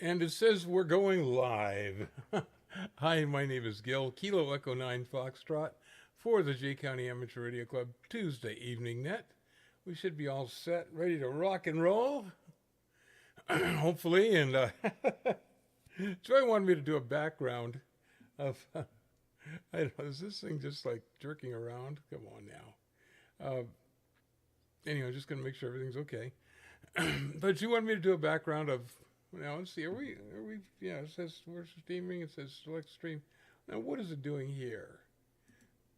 And it says we're going live. Hi, my name is Gil, Kilo Echo 9 Foxtrot for the Jay County Amateur Radio Club Tuesday Evening Net. We should be all set, ready to rock and roll, hopefully. And Joy wanted me to do a background of, I don't know, is this thing just like jerking around? Come on now. Anyway, I'm just going to make sure everything's okay. But she wanted me to do a background of, now let's see, yeah, it says we're streaming, it says select stream. Now what is it doing here?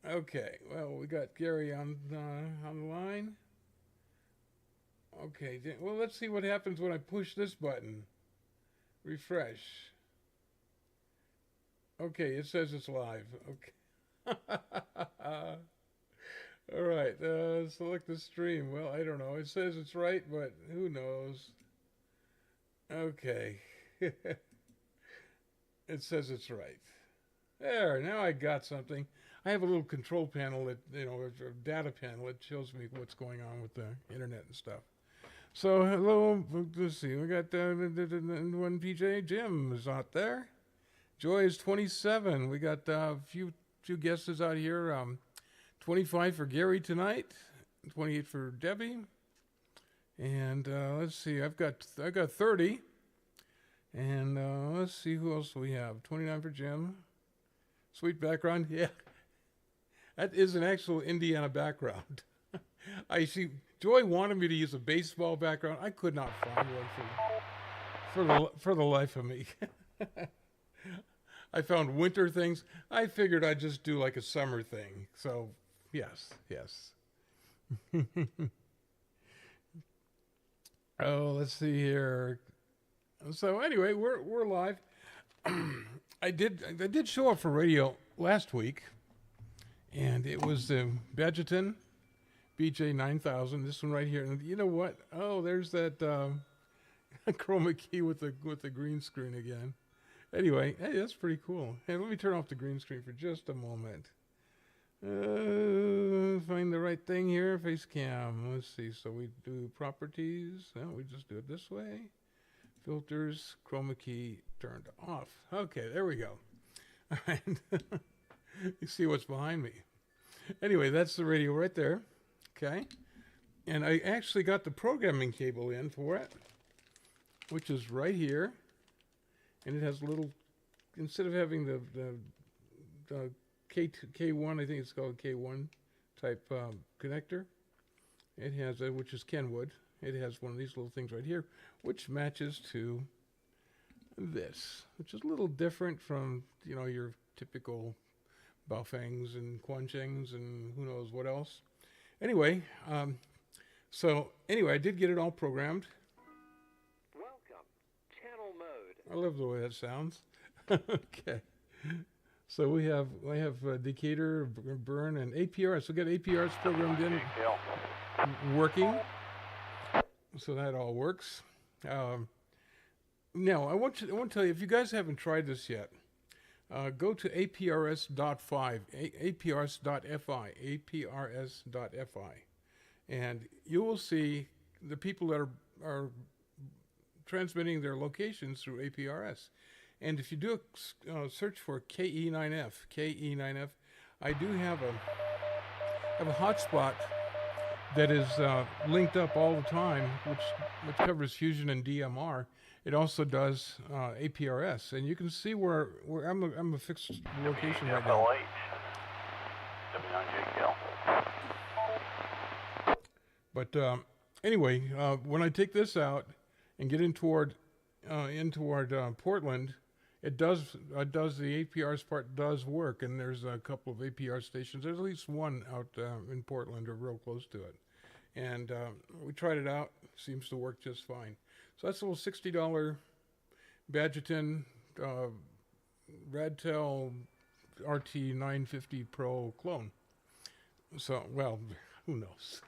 Okay, well, we got Gary on the line. Okay, well, let's see what happens when I push this button. Refresh. Okay, it says it's live. Okay. All right, select the stream. Well, I don't know. It says it's right, but who knows? Okay. It says it's right. There, now I got something. I have a little control panel that, a data panel that shows me what's going on with the internet and stuff. So, hello, let's see, we got one PJ, Jim is out there. Joy is 27. We got a few guests out here. 25 for Gary tonight, 28 for Debbie. And let's see, I've got 30. And let's see who else we have. 29 for Jim. Sweet background. Yeah. That is an actual Indiana background. I see. Joy wanted me to use a baseball background. I could not find one for the life of me. I found winter things. I figured I'd just do like a summer thing. So, yes. Oh, let's see here. So anyway, we're live. I did show up for radio last week, and it was the Badgerton BJ 9000. This one right here. And you know what? Oh, there's that chroma key with the green screen again. Anyway, hey, that's pretty cool. Hey, let me turn off the green screen for just a moment. Find the right thing here. Face cam. Let's see. So we do properties. No, we just do it this way. Filters, chroma key turned off. Okay, there we go. All right. You see what's behind me. Anyway, that's the radio right there. Okay. And I actually got the programming cable in for it, which is right here. And it has a little, instead of having the K1, I think it's called K1 type connector, it has a, which is Kenwood. It has one of these little things right here, which matches to this, which is a little different from, your typical Baofengs and Quanzhengs and who knows what else. Anyway, I did get it all programmed. Welcome, channel mode. I love the way that sounds. Okay. So we have Decatur, Burn, and APRS. So we got APRS programmed in, working. So that all works. Now I want to tell you, if you guys haven't tried this yet, go to aprs.fi, aprs.fi, and you will see the people that are transmitting their locations through APRS. And if you do a search for KE9F, I do have a hotspot that is linked up all the time, which covers Fusion and DMR. It also does APRS, and you can see where I'm a fixed location right now. But anyway, when I take this out and get in toward Portland, it does the APRS part does work, and there's a couple of APR stations. There's at least one out in Portland or real close to it. And we tried it out. Seems to work just fine. So that's a little $60 Badgerton Radtel RT950 Pro clone. So, well, who knows?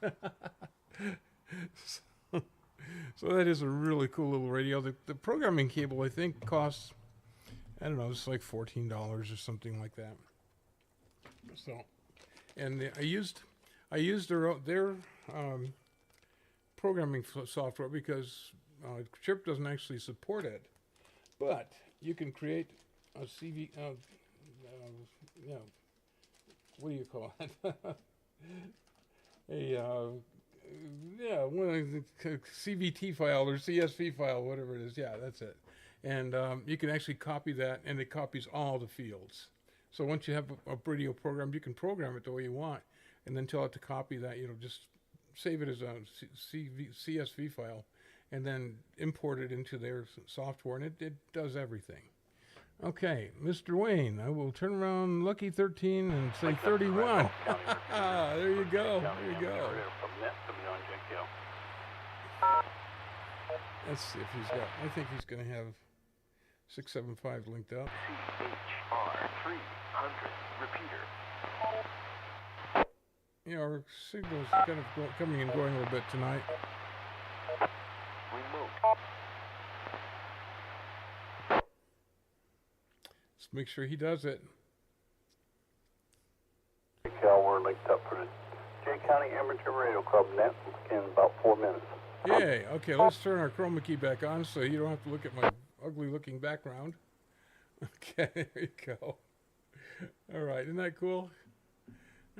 So that is a really cool little radio. The programming cable, I think, costs, I don't know, it's like $14 or something like that. So, and I used their programming software because Chirp doesn't actually support it. But you can create a CV, you know, what do you call it? One of the CVT file or CSV file, whatever it is. Yeah, that's it. And you can actually copy that, and it copies all the fields. So once you have a radio program, you can program it the way you want, and then tell it to copy that. Just save it as a CSV file, and then import it into their software, and it does everything. Okay, Mr. Wayne, I will turn around Lucky 13 and say 31. There you go. There you go. Let's see if he's got. I think he's going to have 675 linked up. CHR 300 repeater. Our signal's kind of coming and going a little bit tonight. Remote. Let's make sure he does it. Cal, we're linked up for the Jay County Amateur Radio Club net in about 4 minutes. Yay. Okay, let's turn our chroma key back on so you don't have to look at my ugly looking background. Okay, there you go. All right, isn't that cool?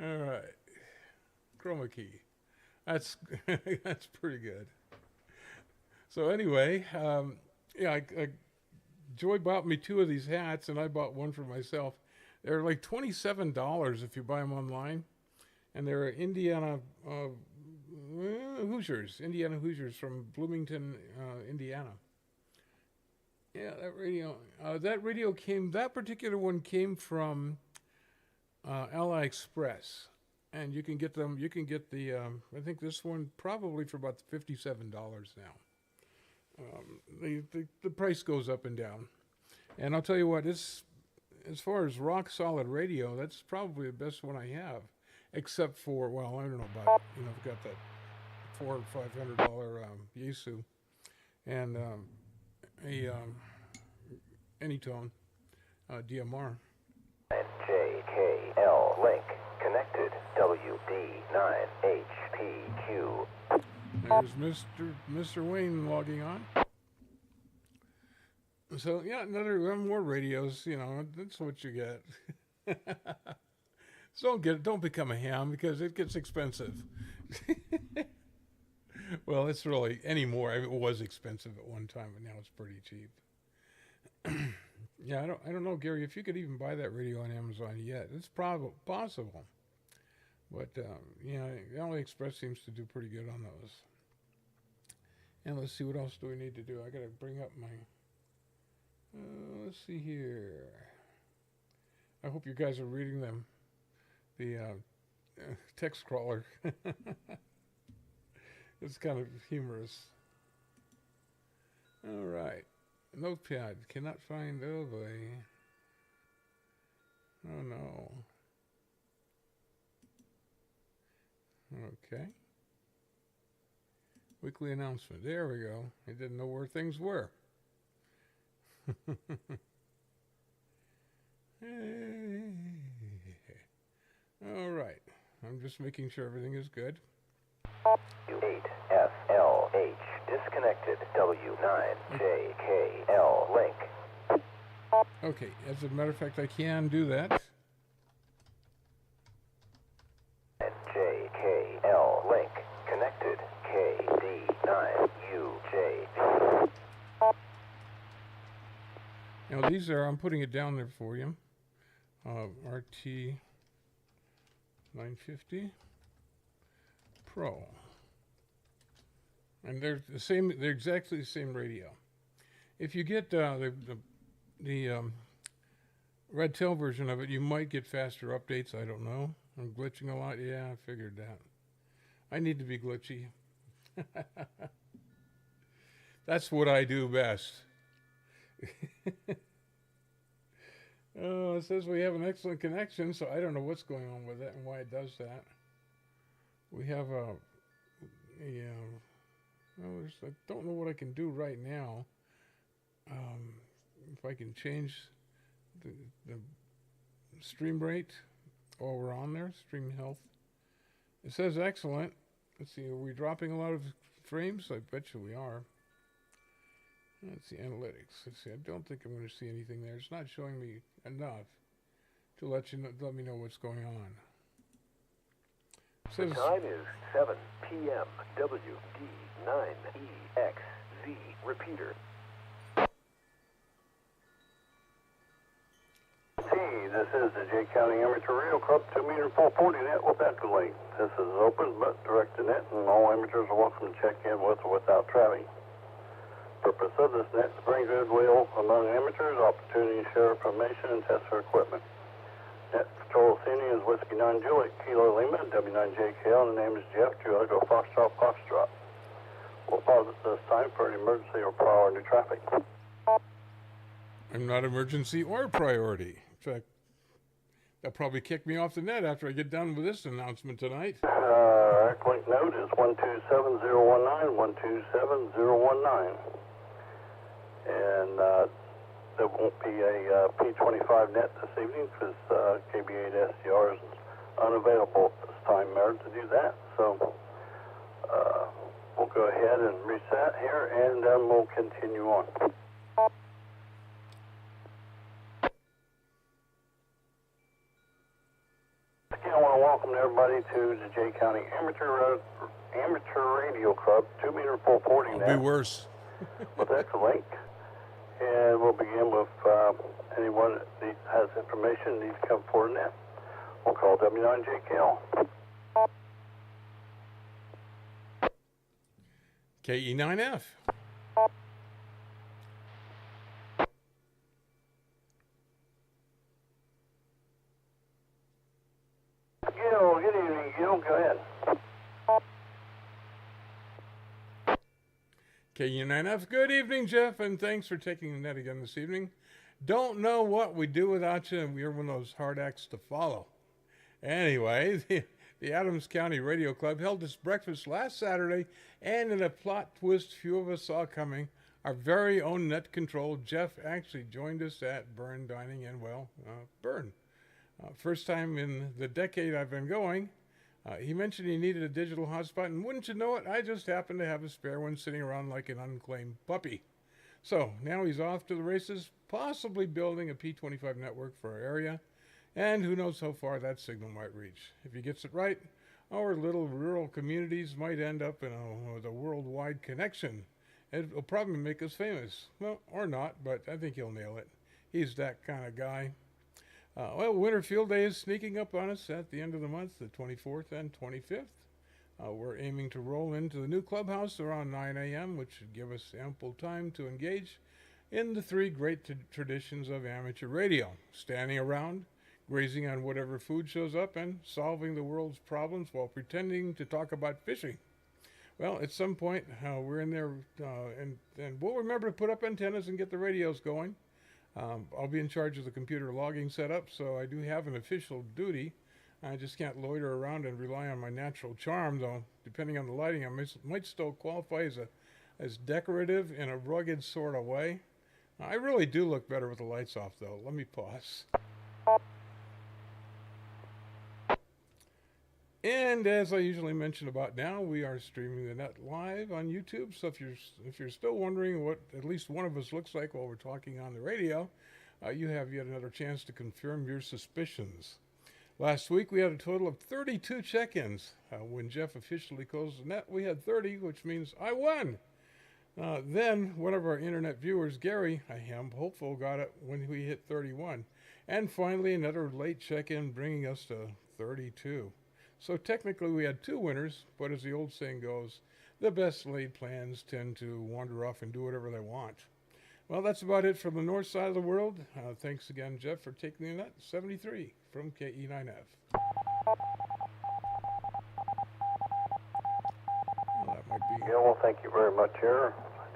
All right. Chroma key. That's that's pretty good. So anyway, Joy bought me 2 of these hats, and I bought one for myself. They're like $27 if you buy them online, and they're Indiana Hoosiers from Bloomington, Indiana. Yeah, that particular one came from AliExpress, and you can get them. You can get the I think this one probably for about $57 now. The price goes up and down, and I'll tell you what, as far as rock solid radio, that's probably the best one I have, except for, well, I don't know about, I've got that $400 or $500 Yaesu, and a Anytone DMR. JKL link connected WD9HPQ. There's Mr. Wayne logging on. So yeah, more radios. That's what you get. So don't become a ham because it gets expensive. Well, it's really anymore. It was expensive at one time, but now it's pretty cheap. Yeah, I don't know, Gary, if you could even buy that radio on Amazon yet. It's possible. But, AliExpress seems to do pretty good on those. And let's see, what else do we need to do? I got to bring up my... let's see here. I hope you guys are reading them. The text crawler. It's kind of humorous. All right. Notepad. Cannot find... Oh, boy. Oh, no. Okay. Weekly announcement. There we go. I didn't know where things were. All right. I'm just making sure everything is good. U8FLH disconnected W9JKL link. Okay. As a matter of fact, I can do that. JKL link connected KD9UJ. Now these are, I'm putting it down there for you. RT 950 Pro. And they're the same, they're exactly the same radio. If you get the Red Tail version of it, you might get faster updates. I don't know. I'm glitching a lot. Yeah, I figured that. I need to be glitchy. That's what I do best. Oh, it says we have an excellent connection, so I don't know what's going on with it and why it does that. We have I don't know what I can do right now. If I can change the stream rate while we're on there, stream health. It says excellent. Let's see, are we dropping a lot of frames? I bet you we are. Let's see, analytics. Let's see, I don't think I'm going to see anything there. It's not showing me enough to let me know what's going on. The Says, time is 7 p.m. WD9EXZ. Repeater. Hey, this is the Jay County Amateur Radio Club 2-meter 440 net with Echolink. This is open but direct to net, and all amateurs are welcome to check in with or without trapping. Purpose of this net is to bring goodwill among amateurs, opportunity to share information, and test their equipment. Net Patrol Senior is Whiskey 9 Juliet, Kilo Lima, W9JKL, and the name is Jeff, Juliet, Foxtrot, Foxtrot. We'll pause at this time for an emergency or priority traffic. I'm not emergency or priority. In fact, they'll probably kick me off the net after I get done with this announcement tonight. Echolink node is 127.019, 127.019. And there won't be a P25 net this evening because KB8 SDR is unavailable at this time, Mayor, to do that. So we'll go ahead and reset here, and then we'll continue on. Again, I want to welcome everybody to the Jay County Amateur Radio Club 2-meter 440 It'll net be worse. with Echolink. And we'll begin with anyone that has information needs to come forward now. We'll call W9JKL. KE9F. Gil, good evening, Gil. Go ahead. KU9F, good evening, Jeff, and thanks for taking the net again this evening. Don't know what we'd do without you, and we're one of those hard acts to follow. Anyway, the Adams County Radio Club held its breakfast last Saturday, and in a plot twist few of us saw coming, our very own net control, Jeff, actually joined us at Burn Dining in, Burn. First time in the decade I've been going. He mentioned he needed a digital hotspot, and wouldn't you know it, I just happened to have a spare one sitting around like an unclaimed puppy. So now he's off to the races, possibly building a P25 network for our area, and who knows how far that signal might reach. If he gets it right, our little rural communities might end up with a worldwide connection. It'll probably make us famous. Well, or not, but I think he'll nail it. He's that kind of guy. Winter Field Day is sneaking up on us at the end of the month, the 24th and 25th. We're aiming to roll into the new clubhouse around 9 a.m., which should give us ample time to engage in the three great traditions of amateur radio: standing around, grazing on whatever food shows up, and solving the world's problems while pretending to talk about fishing. Well, at some point, we're in there, and we'll remember to put up antennas and get the radios going. I'll be in charge of the computer logging setup, so I do have an official duty. I just can't loiter around and rely on my natural charm, though. Depending on the lighting, I might still qualify as decorative in a rugged sort of way. I really do look better with the lights off, though. Let me pause. And as I usually mention about now, we are streaming the net live on YouTube. So if you're still wondering what at least one of us looks like while we're talking on the radio, you have yet another chance to confirm your suspicions. Last week we had a total of 32 check-ins. When Jeff officially closed the net, we had 30, which means I won. Then one of our internet viewers, Gary, I am hopeful, got it when we hit 31. And finally another late check-in, bringing us to 32. So technically we had two winners, but as the old saying goes, the best laid plans tend to wander off and do whatever they want. Well, that's about it from the north side of the world. Thanks again, Jeff, for taking the net. 73 from KE9F. Well, that might be... Yeah, well, thank you very much here,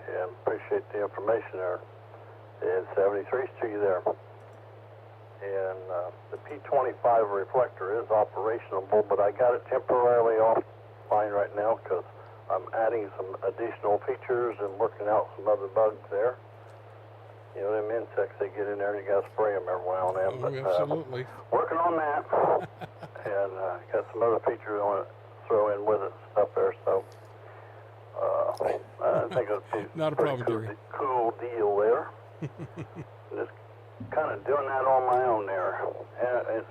and appreciate the information there. And 73's to you there. And the P25 reflector is operational, but I got it temporarily offline right now because I'm adding some additional features and working out some other bugs there. You know, them insects, they get in there and you got to spray them every now and then. Oh, But absolutely. working on that. And got some other features I want to throw in with it and stuff there. So I think it's Not a problem, Jerry. cool deal there. Just kind of doing that on my own there. And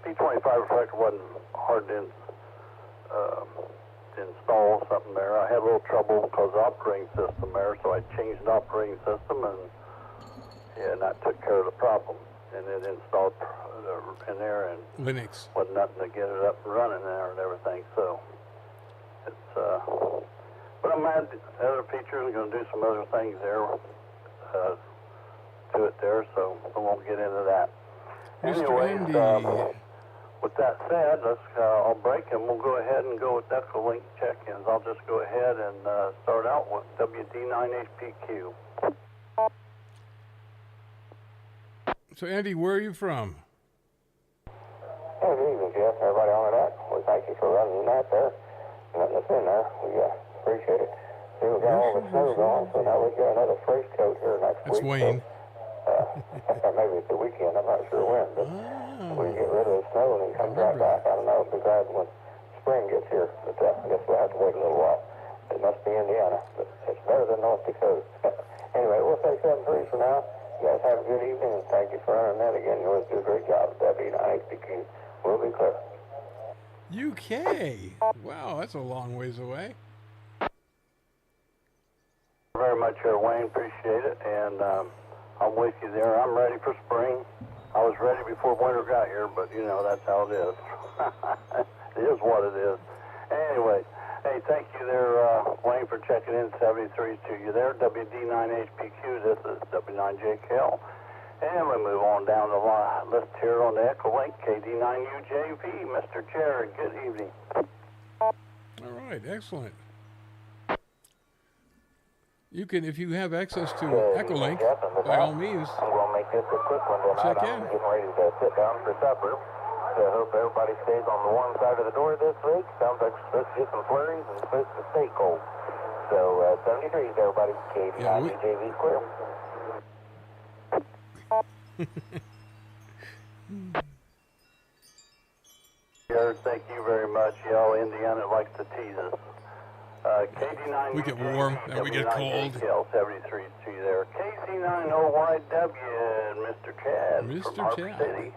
P25 reflector wasn't hard to install something there. I had a little trouble because of the operating system there, so I changed the operating system, and that took care of the problem. And it installed in there, and Linux. wasn't nothing to get it up and running there and everything. So it's but I'm glad the other features are going to do some other things there to it there, so I won't get into that. Mr. Anyways, Andy. with that said, I'll break and we'll go ahead and go with Echolink check-ins. I'll just go ahead and start out with WD9HPQ. So, Andy, where are you from? Hey, good evening, Jeff. Everybody on the net. We thank you for running the net there. Letting us in there. We appreciate it. See, we got all the snow gone, so now we got another fresh coat here next That's week. Wayne. So, maybe it's the weekend. I'm not sure when, but we get rid of the snow and then comes right back. I don't know. Be glad when spring gets here, but I guess we'll have to wait a little while. It must be Indiana, but it's better than North Dakota. Anyway, we'll say 7-3 for now. You guys have a good evening, and thank you for running that again. You always do a great job at WD9HPQ. We'll be clear. UK. Wow, that's a long ways away. Very much, Wayne. Appreciate it, and I'm with you there. I'm ready for spring. I was ready before winter got here, but you know that's how it is. It is what it is. Anyway, hey, thank you there, Wayne, for checking in 73 to you there. WD9HPQ. This is W9JKL. And we move on down the list here on the Echolink, KD9UJV. Mr. Jared, good evening. All right, excellent. You can, if you have access to Echolink, by all means, I'm going to make this a quick one tonight. check in. I'm getting ready to sit down for supper. So I hope everybody stays on the warm side of the door this week. Sounds like we're supposed to get some flurries and supposed to stay cold. So 70 degrees, everybody. KD9UJV clear. Jared, thank you very much. Y'all, Indiana likes to tease us. KD9. We get warm and we get cold. KL 73 to you there. KC9OYW and Mr. Chad Mr. from Harper Chad. City.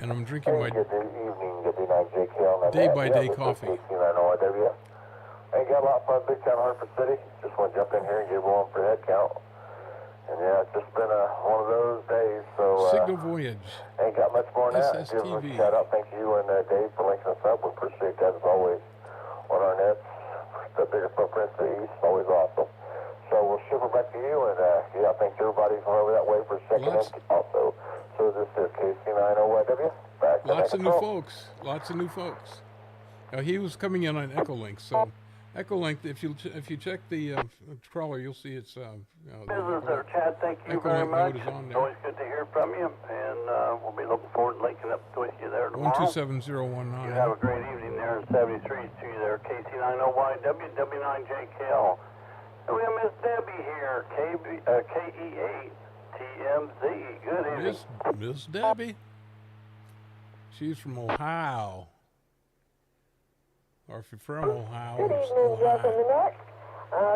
And I'm drinking my Good evening, WD9JKL. day-by-day coffee. KC9OYW. Ain't got a lot of fun, big town Harper City. Just want to jump in here and get one for head count. And yeah, it's just been one of those days, so Signal Voyage. ain't got much more than that. Give SSTV. a shout out. Thank you and Dave for linking us up. We appreciate that as always on our nets. The bigger footprint to the east, always awesome. So we'll ship it back to you, and yeah, thanks everybody for over that way for checking in also. So this is KC9OYW. Back to Lots of new control. folks. Lots of new folks. Now, he was coming in on Echolink, so Echolink, if you check the crawler, you'll see it's Business there, Chad. Thank you Echolink very much. mode is on It's there. always good to hear from you, and we'll be looking forward to linking up with you there tomorrow. 127019. You have a great evening there in 73 to you there. KC9OYW, W9JKL. And we have Miss Debbie here, KE8TMZ. Good evening. Miss Debbie. She's from Ohio. Or if you're from Ohio, Good it's evening, Jeff and Ohio. the Net.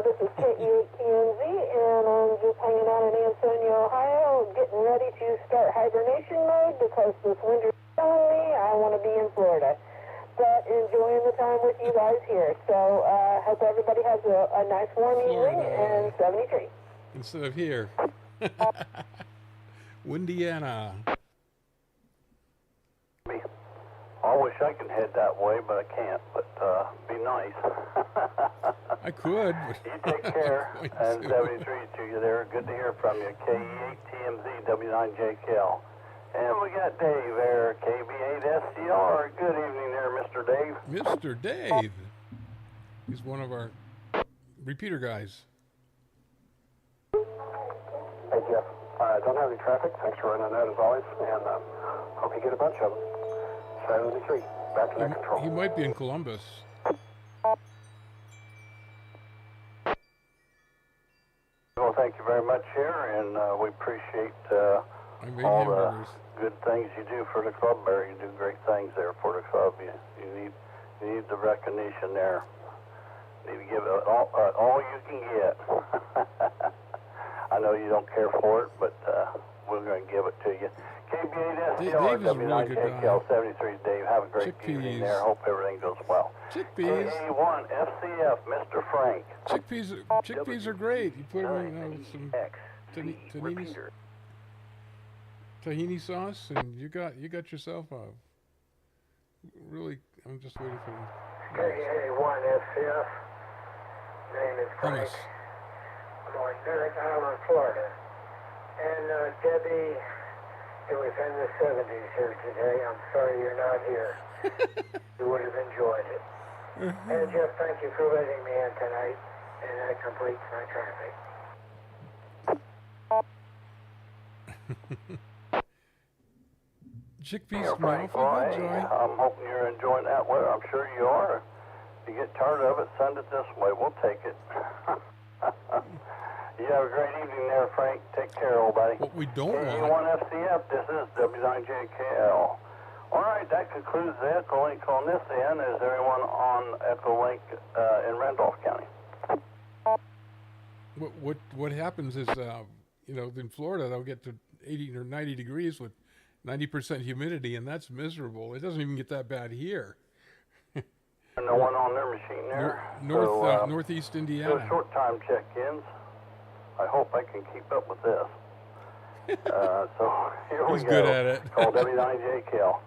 This is KE8TNZ, and I'm just hanging out in Ansonia, Ohio, getting ready to start hibernation mode because this winter's killing me. I want to be in Florida, but enjoying the time with you guys here. So hope everybody has a nice warm evening, Florida. and 73. Instead of here. Windiana. I wish I could head that way, but I can't. But be nice. I could, but You take care. I'm not And going 73 to you there. Good to hear from you. KE8TMZ, W9JKL. And we got Dave there, KB8SCR. Good evening there, Mr. Dave. Mr. Dave. He's one of our repeater guys. Hey, Jeff. Don't have any traffic. Thanks for running that as always. And hope you get a bunch of them. 73. Back to net control. He might be in Columbus. Well, thank you very much here, and we appreciate I made all the hamburgers. good things you do for the club there. You do great things there for the club. You need the recognition there. You need to give it all you can get. I know you don't care for it, but we're going to give it to you. KB8SCL Dave is a really good guy. WNJKL 73 Dave. Have a great evening Chickpeas. there. Hope everything goes well. Chickpeas. KA1 FCF, Mr. Frank. Chickpeas are great. You put them in with some X, Z, tahini, repeater. tahini sauce, and you got yourself a really. I'm just waiting for them. KA1 FCF. Name is Frank. Hummus. I'm on Merritt Island, Florida. And Debbie, it was in the 70s here today. I'm sorry you're not here. You would have enjoyed it. And Jeff, thank you for letting me in tonight. And that completes my traffic. Chickpeas You're smell Frank awfully Roy. good, Joy. I'm hoping you're enjoying that weather. I'm sure you are. If you get tired of it, send it this way. We'll take it. You have a great evening there, Frank. Take care, old buddy. What we don't want. KA1FCF, this is W9JKL. All right, that concludes the Echo Link on this end. Is there anyone on Echo Link in Randolph County? What happens is, in Florida they'll get to 80 or 90 degrees with 90% humidity, and that's miserable. It doesn't even get that bad here. No one on their machine there. Northeast Do Indiana. short time check-ins. I hope I can keep up with this. So here we He's go. good at it. Call W9JKL.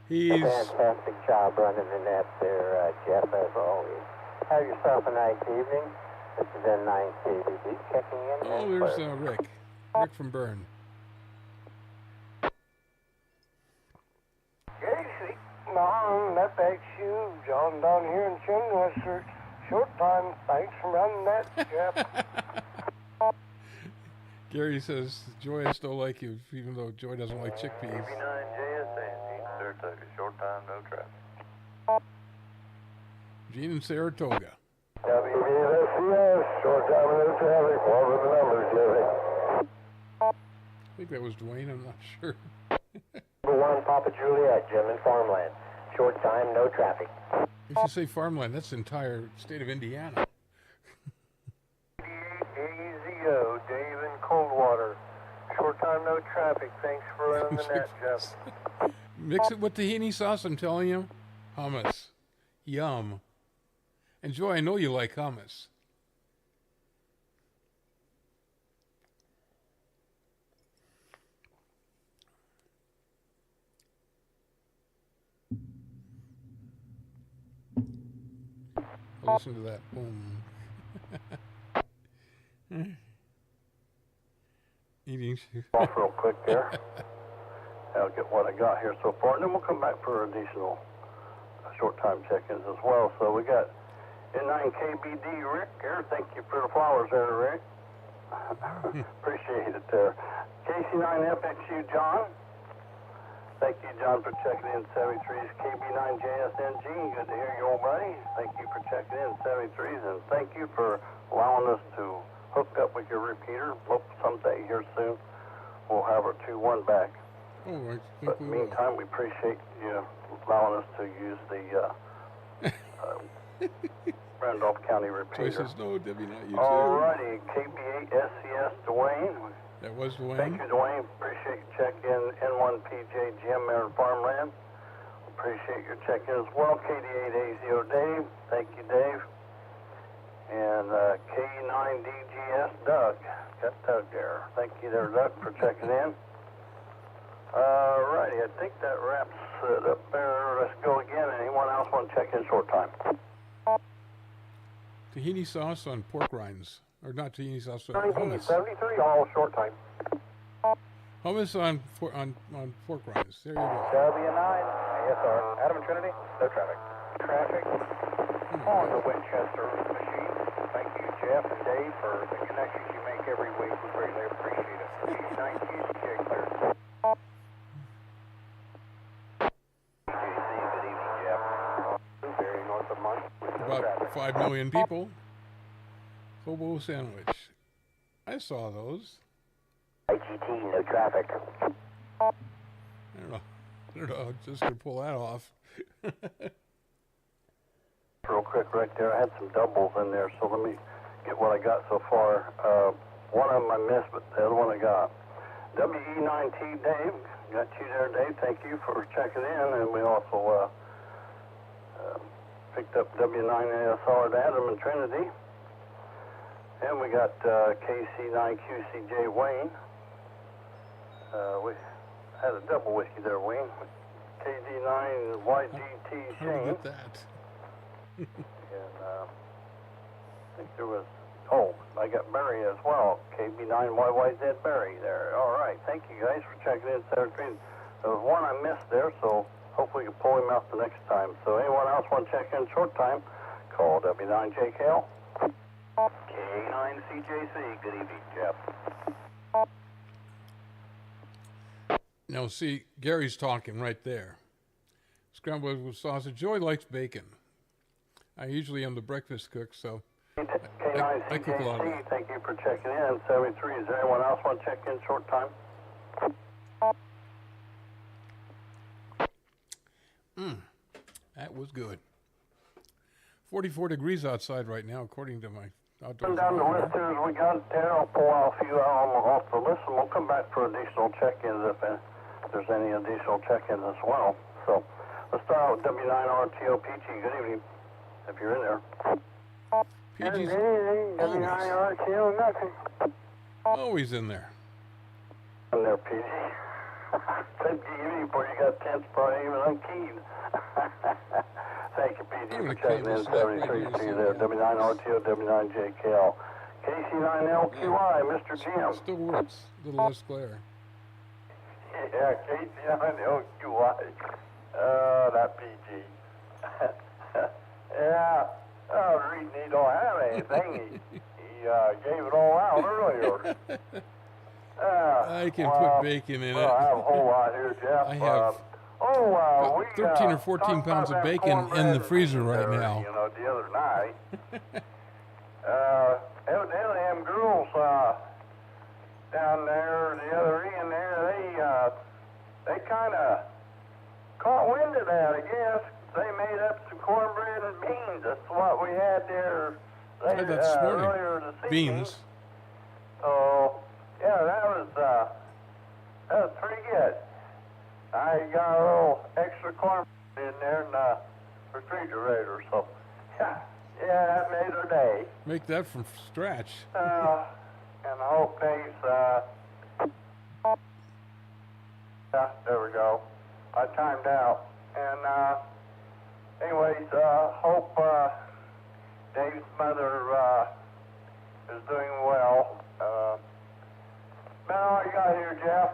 He's Fantastic job running the net there, Jeff, as always. Have yourself a nice evening. This is N9KBD checking in. oh, there's Rick from Bern. Casey, no, that bag's huge. I'm down here in Chinwester. Short time. Thanks for running that, Jeff. Gary says Joy I still like you, even though Joy doesn't like chickpeas. KB9JSN, Saratoga. Short time, no traffic. Gene in Saratoga. WBSCS, short time in the traffic. What were the numbers, Jimmy? I think that was Dwayne. I'm not sure. Number 1, Papa Juliet, Jim in Farmland. Short time, no traffic. If you say farmland, that's the entire state of Indiana. AZO, Dave in Coldwater. Short time, no traffic. Thanks for running the net, Jeff. Mix it with tahini sauce, I'm telling you. Hummus. Yum. And Joy, I know you like hummus. Listen to that. Boom. Eating. Off real quick there. I'll get what I got here so far, and then we'll come back for additional short time check-ins as well. So we got N9KBD Rick here. Thank you for the flowers there, Rick. Appreciate it there. KC9FXU John. Thank you, John, for checking in 73's KB9JSNG. Good to hear you, old buddy. Thank you for checking in 73's, and thank you for allowing us to hook up with your repeater. Hope someday here soon we'll have our 2-1 back. Oh, I think But we in the will. meantime, we appreciate you allowing us to use the Randolph County Joy repeater. says, no, Debbie, not you too. Alrighty, KB8SCS Dwayne. That was Thank Dwayne. you, Dwayne. Appreciate you checking N1PJ Jim there in Farmland. Appreciate your check-in as well. KD8AZO Dave. Thank you, Dave. And K9DGS Doug. Got Doug there. Thank you there, Doug, for checking in. Alrighty, I think that wraps it up there. Let's go again. Anyone else want to check in short time? Tahini sauce on pork rinds. Or not tahini sauce, on hummus. 1973, all short time. Hummus on pork rinds. There you go. W9, yes, sir. Adam and Trinity, no traffic. Traffic on the Winchester machine. Thank you, Jeff and Dave, for the connections you make every week. We greatly appreciate it. 19DJ clear. Good evening, Jeff. Very north of Munch. About 5 million people. Hobo sandwich. I saw those. HU YGT, no traffic. I don't know. I'm just gonna pull that off. Real quick right there, I had some doubles in there, so let me get what I got so far. One of them I missed, but the other one I got. WE9T Dave, got you there, Dave. Thank you for checking in, and we also picked up W9ASR Adam and Trinity. And we got KC9QCJ Wayne. We had a double whiskey there, Wayne. KD9YGT How do we Shane. get that? And I think there was, oh, I got Barry as well. KB9YYZ Barry there. All right, thank you guys for checking in Saturday. There was one I missed there, so hopefully we can pull him out the next time. So anyone else want to check in short time, call W9JKL. K9CJC, good evening, Jeff. Now, see, Gary's talking right there. Scrambled eggs with sausage. Joy likes bacon. I usually am the breakfast cook, so I cook a lot of K9CJC, that. thank you for checking in. 73, is there anyone else want to check in short time? That was good. 44 degrees outside right now, according to my outdoor. Come down the list here as we got there. I'll pull out a few off the list, and we'll come back for additional check-ins if there's any additional check-ins as well. So let's start out with W9RTOPG. Good evening, if you're in there. PG's W9RTO, nothing. always in there. In there, PG. Said good evening before you got tense, probably even unkeyed. Thank you, PG, I'm for gonna checking call in. this up right 73 here, to you so there. yeah. W9RTO, W9JKL. KC9LQI, Mr. Jim. Still works. A little less glare. Yeah, KC9LQI. That PG. Yeah, I was reading he don't have anything. He gave it all out earlier. I can put bacon in Well, I have a it. whole lot here, Jeff. I have about about 13 or 14 pounds of bacon in the freezer right now. You know, the other night. Evidently, them girls down there, the other end there, they kind of caught wind of that, I guess. They made up some cornbread and beans. That's what we had there I had that this morning. earlier this evening. Beans. So, yeah, that was pretty good. I got a little extra corn in there in the refrigerator, so yeah, that made our day. Make that from scratch. And I hope these, yeah, there we go. I timed out. And anyways, hope Dave's mother is doing well. About all I got here, Jeff.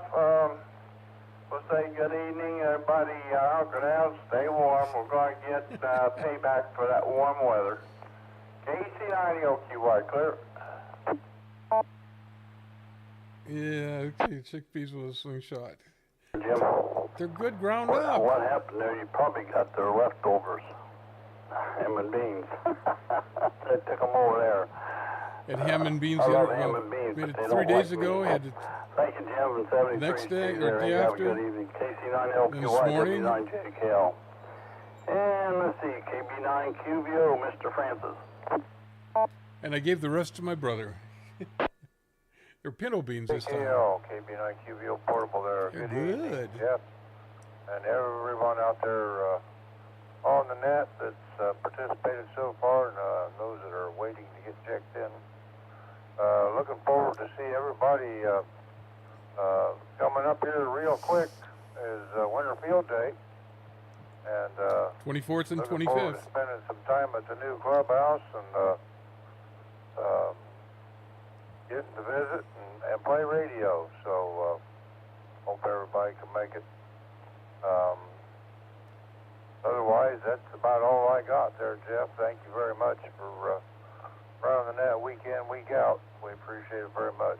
We'll say good evening, everybody. Hunker down, stay warm. We're going to get payback for that warm weather. KC9LQY, clear. Yeah, okay, chickpeas with a slingshot. Jim, They're good ground up. what happened there? You probably got their leftovers. Ham and beans. They took them over there. Had ham and beans I the love other ham and beans, made but it they 3 don't days like ago. me. Had it Thank you, Jim, and 73. Next day Steve or there. day Have a after? good evening. KC9LQY, morning? W9JKL. And let's see, KB9QVO, Mr. Francis. and I gave the rest to my brother. They're pinto beans this time. KKL, KB9QVO portable there. They're evening, good. Jeff. And everyone out there on the net that's participated so far, and those that are waiting to get checked in. Looking forward to see everybody coming up here real quick is Winter Field Day. And 24th and looking forward 25th. to spending some time at the new clubhouse and getting to visit and play radio. So hope everybody can make it. Otherwise, that's about all I got there, Jeff. Thank you very much for running the net week in, week out. We appreciate it very much.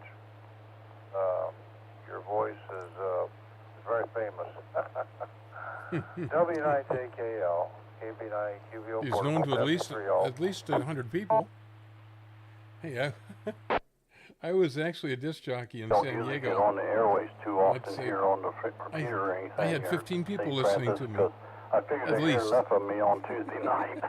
Your voice is very famous. W9JKL, KB9QVO. He's known to at least 100 people. Hey, I was actually a disc jockey in Don't San usually Diego. get on the airways too often I'd say here on the computer or anything. I had or 15 people St. listening Francis, to me. 'cause I figured At they hear least. enough of me on Tuesday night.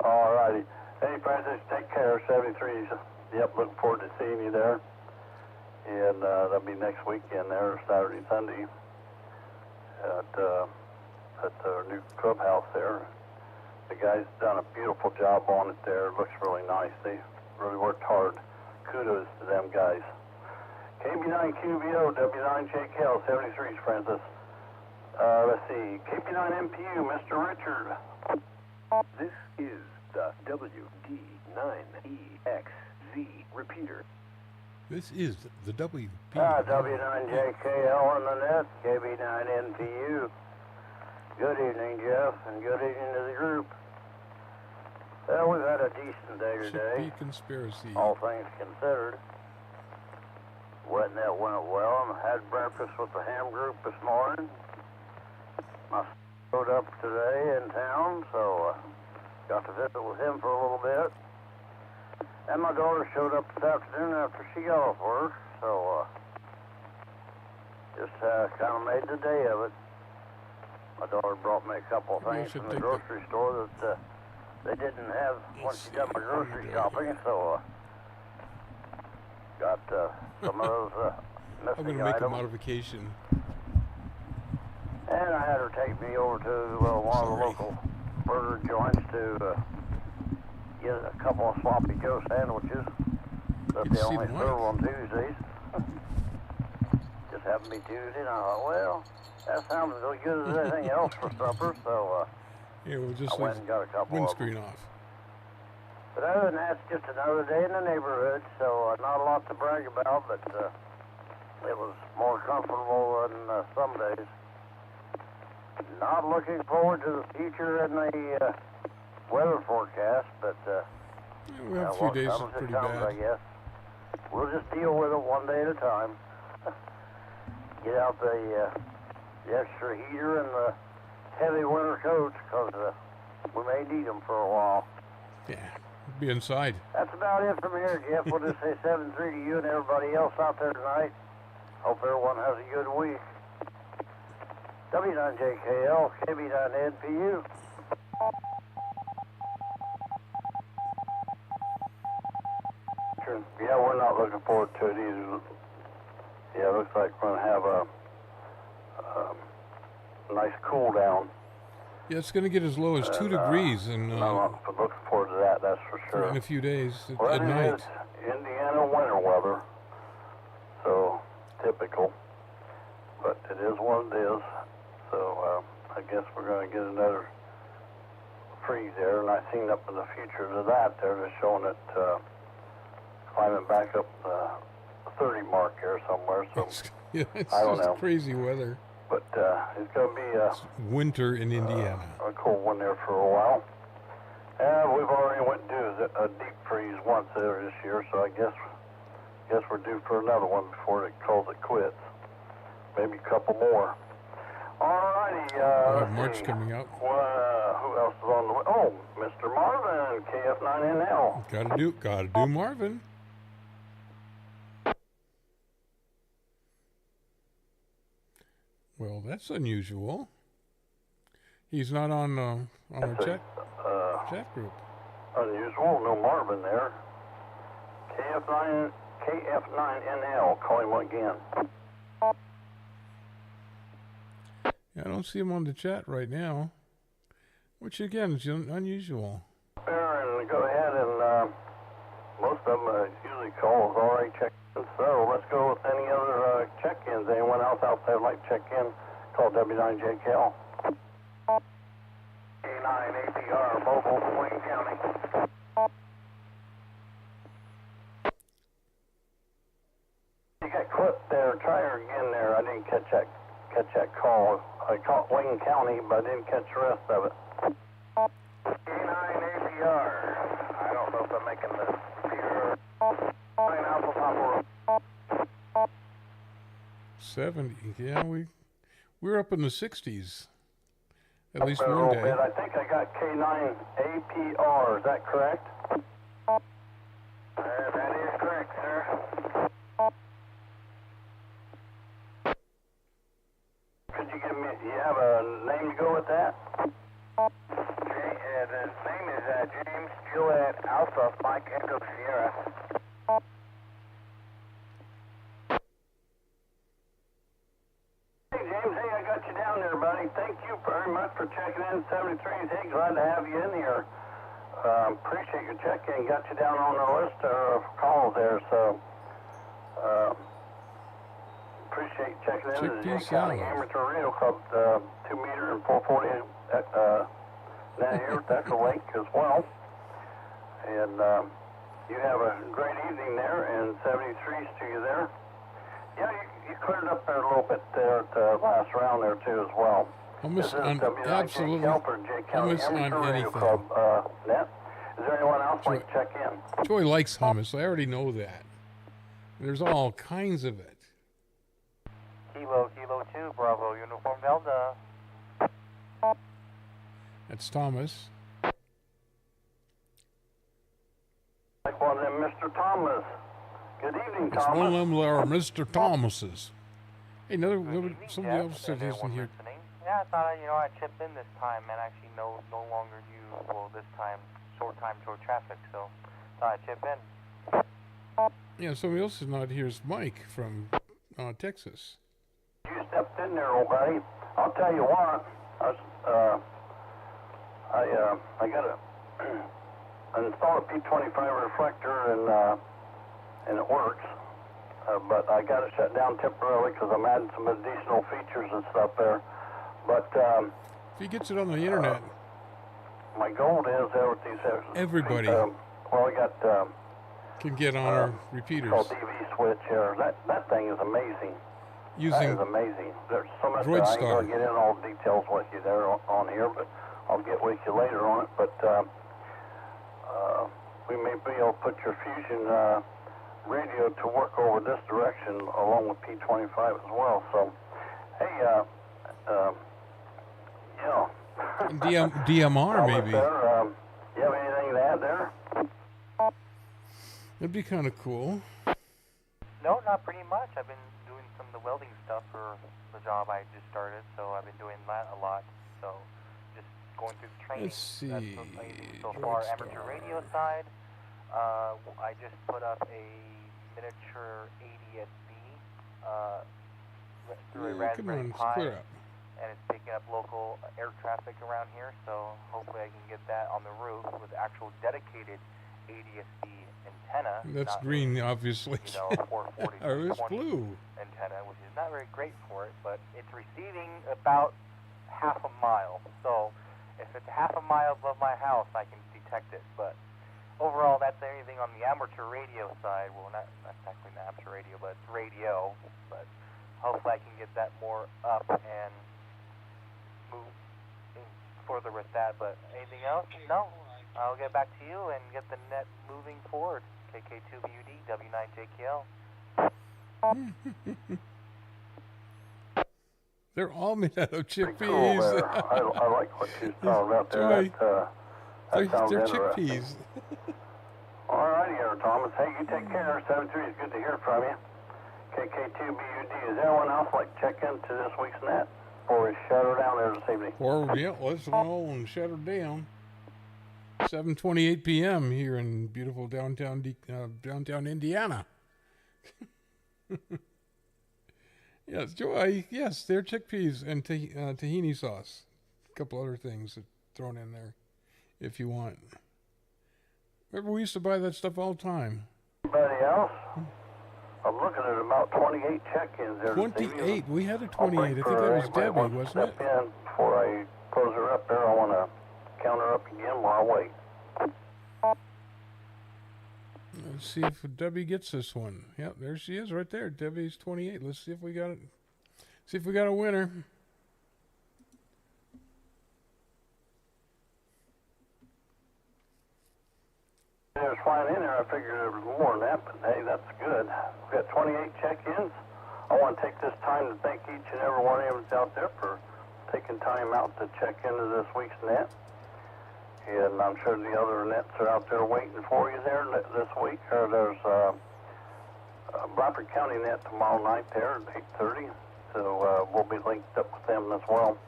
All righty. Hey, Francis, take care. 73's. Yep, looking forward to seeing you there. And that'll be next weekend there, Saturday, Sunday, at the new clubhouse there. The guys done a beautiful job on it there. It looks really nice. They really worked hard. Kudos to them guys. KB9QVO, W9JKL, 73's, Francis. Let's see. KB9MPU, Mr. Richard. This is the WD9EXZ repeater. This is the WP. W9JKL on the net, KB9NPU. Good evening, Jeff, and good evening to the group. Well, we've had a decent day Should today, be conspiracy. all things considered. Went well, and had breakfast with the ham group this morning. I showed up today in town, so got to visit with him for a little bit. And my daughter showed up this afternoon after she got off work, so just kind of made the day of it. My daughter brought me a couple of Maybe I things should from the take grocery store that they didn't have once she done my grocery shopping, so got some of those I'm going missing to make a items. modification. And I had her take me over to one of the Sorry. local burger joints to get a couple of sloppy Joe sandwiches that Good they to see only the serve wife. on Tuesdays. Just happened to be Tuesday, and I thought, well, that sounds as good as anything else for supper, so Yeah, we'll just I went leave and got a couple of them. windscreen off. But other than that, it's just another day in the neighborhood, so not a lot to brag about, but it was more comfortable than some days. Not looking forward to the future and the weather forecast, but Yeah, we have a few what days comes, that's it pretty comes, I bad. guess. We'll just deal with it one day at a time. Get out the extra heater and the heavy winter coats, because we may need them for a while. Yeah, be inside. That's about it from here, Jeff. We'll just say 7-3 to you and everybody else out there tonight. Hope everyone has a good week. W9JKL, KB9NPU. Yeah, we're not looking forward to it either. Yeah, it looks like we're going to have a nice cool down. Yeah, it's going to get as low as 2 And, degrees in I'm not looking forward to that, that's for sure. in a few days Well, at it night. is Indiana winter weather, so typical. But it is what it is. So I guess we're going to get another freeze there. And I seen up in the future to that, they're just showing it climbing back up the 30 mark here somewhere. So, Yeah, it's I don't just know. crazy weather. but it's going to be It's winter in Indiana. a cold one there for a while. And we've already went to a deep freeze once there this year, so I guess we're due for another one before it calls it quits. Maybe a couple more. All righty. We have Let's March see. coming up. Who else is on the way? Oh, Mr. Marvin, KF9NL. Gotta do Marvin. Well, that's unusual. He's not on our chat group. Unusual, no Marvin there. KF9NL, call him again. Yeah, I don't see him on the chat right now, which again is unusual. There, and go ahead and most of them usually call us already checked in. So let's go with any other check-ins. Anyone else out there like check in? Call W9JKL. A9APR, mobile, Wayne County. You got clipped there. Try her again there. I didn't catch that call. I caught Wayne County, but I didn't catch the rest of it. A9APR. I don't know if I'm making the pure 9 Alpha Papa. 70. Yeah, we're up in the 60s. At least Up there a one little day. bit. I think I got K9APR. Is that correct? That is correct, sir. Could you give me, you have a name to go with that? The name is James Juliet Alpha Mike Echo Sierra. Hey James, hey, I got you down there, buddy. Thank you very much for checking in 73s. Hey, glad to have you in here. Appreciate your check-in. Got you down on the list of calls there, so appreciate checking in to the Jay County Amateur Radio Club 2 meter and 440 down here at Echo Lake as well. And you have a great evening there, and 73s to you there. Yeah, you cleared up there a little bit there at the last round there too as well. Almost on absolutely hummus on anything. Net. Is there anyone else like to check in? Joy likes hummus. I already know that. There's all kinds of it. Kilo 2, Bravo, Uniform Delta. That's Thomas. Like one of them, Mr. Thomas. Good evening, It's Thomas. one of them there, Mr. Thomases. Hey, somebody else said he's in here. Yeah, I thought I'd chip in this time and actually no longer use, well, this time, short traffic, so thought I'd chip in. Yeah, somebody else is not here is Mike from Texas. You stepped in there, old buddy. I'll tell you what. I got to install a P25 reflector and it works. But I got it shut down temporarily because I'm adding some additional features and stuff there. But if he gets it on the internet, my goal is there with these. Everybody I got can get on our repeaters. Called DV switch here. That thing is amazing. That is amazing. There's so much that I ain't going to get in all the details with you there on here, but I'll get with you later on it. But we may be able to put your Fusion radio to work over this direction along with P25 as well. So, hey, DMR maybe. There, you have anything to add there? That'd be kind of cool. No, not pretty much. I've been doing some of the welding stuff for the job I just started, so I've been doing that a lot. So just going through the training. Let's see. That's amazing so far. Amateur radio side, I just put up a miniature ADSB through a Raspberry Pi, and it's picking up local air traffic around here. So hopefully I can get that on the roof with actual dedicated ADSB antenna. That's green, obviously. 440 or it's blue. Antenna, which is not very great for it, but it's receiving about half a mile. So if it's half a mile above my house, I can detect it. But overall, that's anything on the amateur radio side. Well, not technically the amateur radio, but it's radio. But hopefully I can get that more up and move further with that. But anything else? No. I'll get back to you and get the net moving forward. KK2BUD, W9JKL. They're all made out of chickpeas. Cool there. I like what you're talking about there. They're chickpeas. All righty there, Thomas. Hey, you take care. 73 is good to hear from you. KK2BUD. Is anyone else like to check into this week's net before we shut her down there this evening? Or, yeah, let's roll and shut her down. 7:28 p.m. here in beautiful downtown Indiana. Yes, Joy. Yes, they're chickpeas and tahini sauce. A couple other things thrown in there, if you want. Remember, we used to buy that stuff all the time. Anybody else? I'm looking at about 28 check-ins there. 28. We had a 28. I think that was Debbie, wasn't it? In before I close her up there, I want to count her up again while I wait. Let's see if Debbie gets this one. Yep, there she is right there. Debbie's 28. Let's see if we got it. See if we got a winner. It was flying in there. I figured there was more than that, but hey, that's good. We've got 28 check-ins. I want to take this time to thank each and every one of you out there for taking time out to check into this week's net. And I'm sure the other nets are out there waiting for you there this week. Or there's Bradford County net tomorrow night there at 8:30. So we'll be linked up with them as well.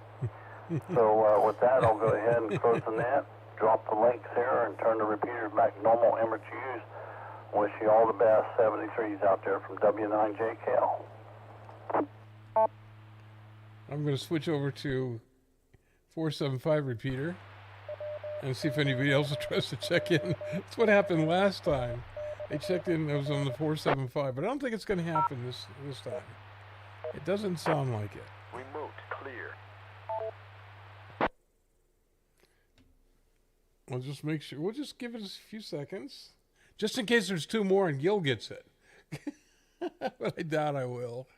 So with that, I'll go ahead and close the net, drop the links here, and turn the repeaters back to normal MRTUs. Wish you all the best. 73s out there from W9JKL. I'm going to switch over to 475 repeater and see if anybody else tries to check in. That's what happened last time. They checked in, it was on the 475, but I don't think it's going to happen this time. It doesn't sound like it. Remote clear. We'll just make sure. We'll just give it a few seconds, just in case there's two more and Gil gets it. But I doubt I will.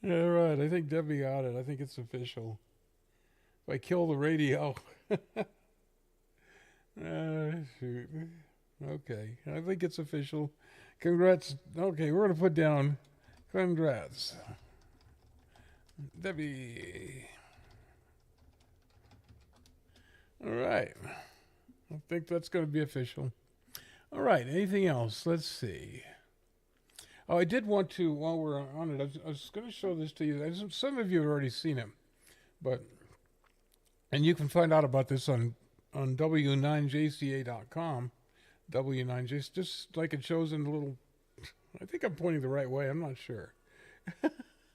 All right, I think Debbie got it. I think it's official. If I kill the radio. Shoot. Okay, I think it's official. Congrats. Okay, we're going to put down congrats. Debbie. All right. I think that's going to be official. All right, anything else? Let's see. Oh, I did want to, while we're on it, I was going to show this to you. Some of you have already seen it, and you can find out about this on W9JCA.com. W9J, just like it shows in the little, I think I'm pointing the right way. I'm not sure.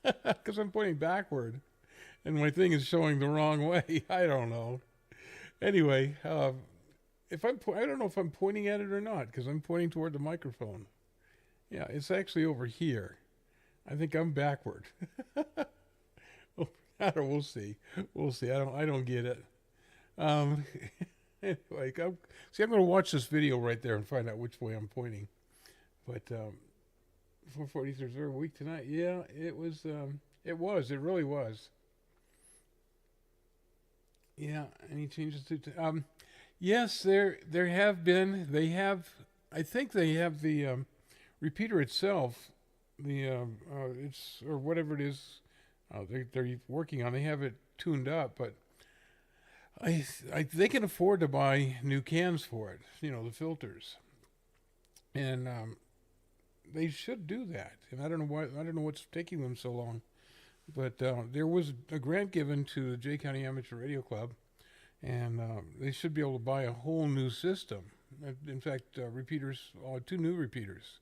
Because I'm pointing backward, and my thing is showing the wrong way. I don't know. Anyway, if I don't know if I'm pointing at it or not, because I'm pointing toward the microphone. Yeah, it's actually over here. I think I'm backward. We'll see. We'll see. I don't get it. Anyway, I'm going to watch this video right there and find out which way I'm pointing. But 443 there a week tonight. Yeah, it was. It really was. Yeah, any changes to? Yes, there have been. They have. I think they have the repeater itself. It's or whatever it is. They're working on. They have it tuned up, but they can afford to buy new cans for it. You know, the filters, and they should do that. And I don't know why. I don't know what's taking them so long. But there was a grant given to the Jay County Amateur Radio Club, and they should be able to buy a whole new system. In fact, repeaters, 2 new repeaters,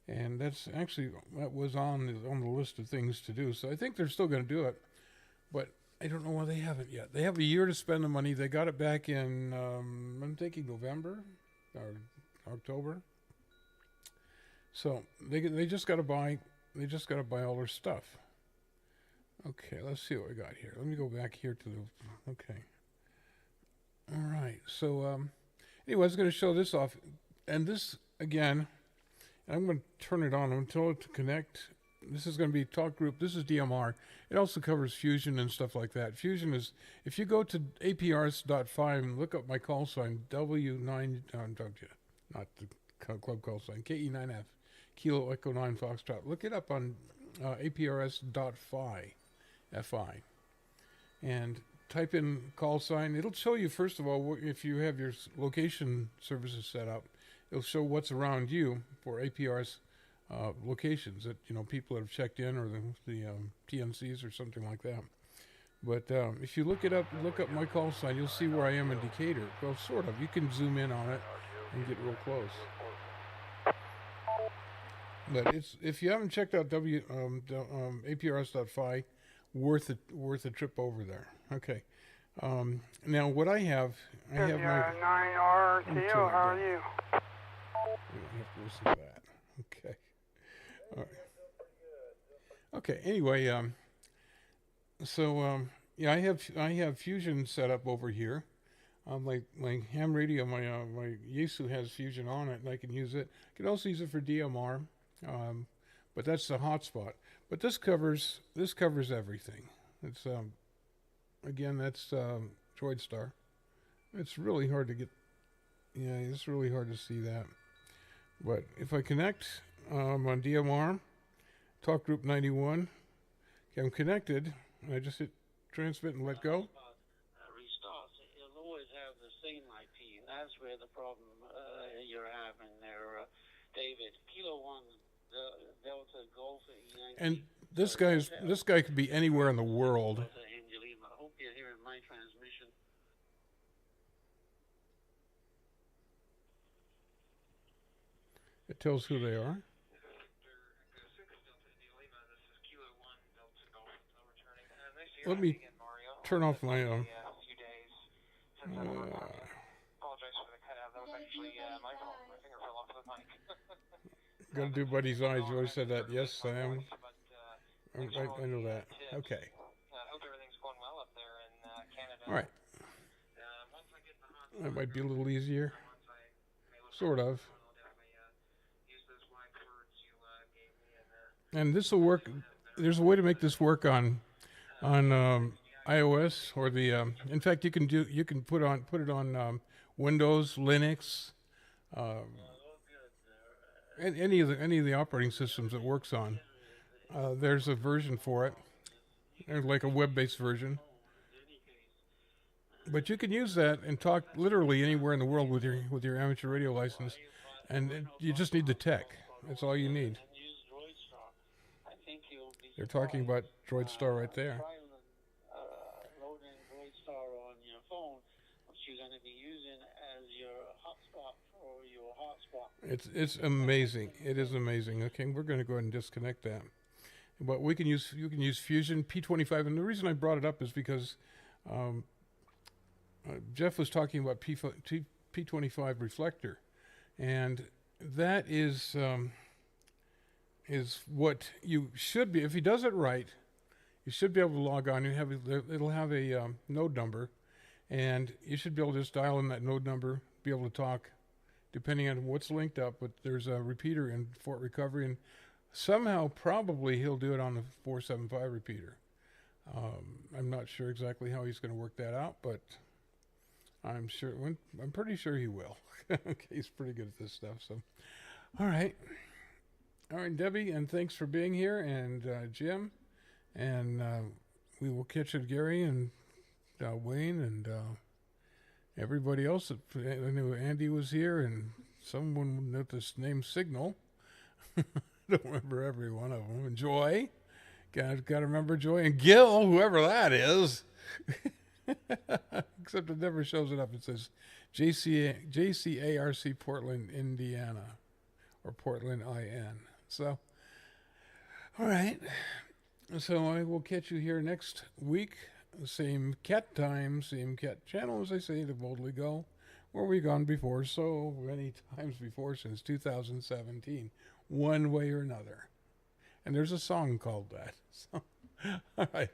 and that was on the list of things to do. So I think they're still going to do it, but I don't know why they haven't yet. They have a year to spend the money. They got it back in I'm thinking November or October. So they just got to buy. They just got to buy all their stuff. Okay, let's see what we got here. Let me go back here to the, okay. All right, so anyway, I was going to show this off. And this, again, I'm going to turn it on. I'm going to tell it to connect. This is going to be talk group. This is DMR. It also covers Fusion and stuff like that. Fusion is, if you go to aprs.5 and look up my call sign, W9, not the club call sign, KE9F, Kilo Echo 9 Foxtrot. Look it up on aprs.fi. FI, and type in call sign. It'll show you, first of all, if you have your location services set up, it'll show what's around you for APR's locations that, you know, people that have checked in, or the TNCs or something like that. But if you look up my call sign, you'll see where I am in Decatur. Well, sort of. You can zoom in on it and get real close. But if you haven't checked out aprs.fi, worth a trip over there. Okay. Now what I have my 9RTO, how are you? We don't have to listen to that. Okay. All right. Okay. Anyway, yeah, I have Fusion set up over here. My ham radio, my Yaesu has Fusion on it, and I can use it. I can also use it for DMR, but that's the hotspot. But this covers everything. It's again, that's DroidStar. It's really hard to get. Yeah, it's really hard to see that. But if I connect on DMR, Talk Group 91, okay, I'm connected. And I just hit transmit and let go. Restarts. It'll always have the the same IP. That's where the problem you're having there, David. Kilo 1 Delta Golf Yankee. And this guy could be anywhere in the world. I hope you're hearing my transmission. It tells who they are. Let me turn off my apologize for the cutout. That was actually my fault. My finger fell off the mic. Gotta do Buddy's eyes. You always said that. Yes, Sam. I know that. Okay. Hope everything's going well up there in Canada. All right. That might be a little easier. Sort of. And this will work. There's a way to make this work on iOS or the. In fact, you can put it on Windows, Linux, and any of the operating systems it works on. There's a version for it. There's like a web-based version. But you can use that and talk literally anywhere in the world with your amateur radio license, and you just need the tech. That's all you need. They're talking about DroidStar right there. Loading DroidStar on your phone, which you're going to be using as your hotspot for your hotspot. It's amazing. It is amazing. Okay, we're going to go ahead and disconnect that. But you can use Fusion P25, and the reason I brought it up is because Jeff was talking about P25 reflector, and that is what you should be. If he does it right, you should be able to log on. It'll have a node number, and you should be able to just dial in that node number, be able to talk, depending on what's linked up. But there's a repeater in Fort Recovery, and somehow probably he'll do it on the 475 repeater. I'm not sure exactly how he's going to work that out, but I'm pretty sure he will. Okay, he's pretty good at this stuff. So, all right, Debbie, and thanks for being here, and Jim, and we will catch you, Gary and Wayne, and everybody else. I knew Andy was here, and someone with this name Signal. I don't remember every one of them. And Joy, got to remember Joy, and Gil, whoever that is. Except it never shows it up. It says JCARC Portland, Indiana, or Portland, IN. So, all right. So I will catch you here next week. Same cat time, same cat channel, as I say to boldly go, where we've gone before so many times before since 2017, one way or another. And there's a song called that. So, all right.